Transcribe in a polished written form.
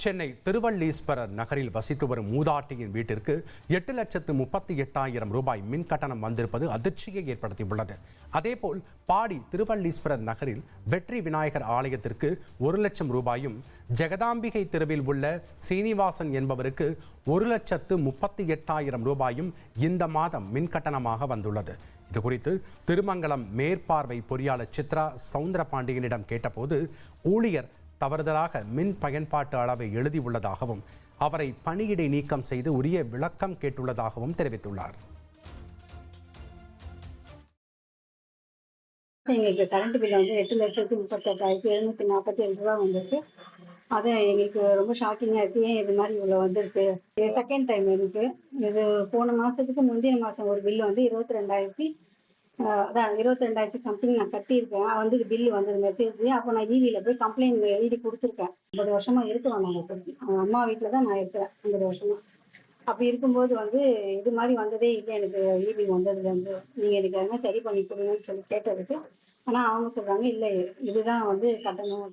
சென்னை திருவள்ளீஸ்வரர் நகரில் வசித்து வரும் மூதாட்டியின் வீட்டிற்கு 8,38,000 ரூபாய் மின் கட்டணம் வந்திருப்பது அதிர்ச்சியை ஏற்படுத்தியுள்ளது. அதேபோல் பாடி திருவள்ளீஸ்வரர் நகரில் வெற்றி விநாயகர் ஆலயத்திற்கு 1,00,000 ரூபாயும், ஜெகதாம்பிகை தெருவில் உள்ள சீனிவாசன் என்பவருக்கு 1,38,000 ரூபாயும் இந்த மாதம் மின் கட்டணமாக வந்துள்ளது. இதுகுறித்து திருமங்கலம் மேற்பார்வை பொறியாளர் சித்ரா சவுந்தரபாண்டியனிடம் கேட்டபோது ஊழியர் தவறுதலாக மின் பயன்பாட்டு அளவை எழுதியுள்ளதாகவும் அவரை பணியிடை நீக்கம் செய்து உரிய விளக்கம் கேட்டுள்ளதாகவும் தெரிவித்துள்ளார். எங்களுக்கு கரண்ட் பில் வந்து 8,38,747 ரூபா வந்திருக்கு. அது எங்களுக்கு ரொம்ப ஷாக்கிங்காக இருக்குது. ஏன் இது மாதிரி இவ்வளோ வந்திருக்கு? இது செகண்ட் டைம் இருக்கு. இது போன மாதத்துக்கு முந்தைய மாதம் ஒரு பில் வந்து 22,000 சம்திங் நான் கட்டியிருக்கேன். வந்து பில்லு வந்தது மெசேஜ். அப்போ நான் ஈவியில் போய் கம்ப்ளைண்ட் எழுதி கொடுத்துருக்கேன். 50 வருஷமாக இருக்கிறோம் நாங்கள். அவங்க அம்மா வீட்டில் தான் நான் இருக்கிறேன் 50 வருஷமாக. அப்படி இருக்கும்போது வந்து இது மாதிரி வந்ததே இல்லை. எனக்கு ஈவி வந்ததுலேருந்து நீங்கள் எனக்கு எதனா சரி பண்ணி கொடுங்கன்னு சொல்லி கேட்டதுக்கு, ஆனால் அவங்க சொல்கிறாங்க இல்லை இதுதான் வந்து கட்டணம்.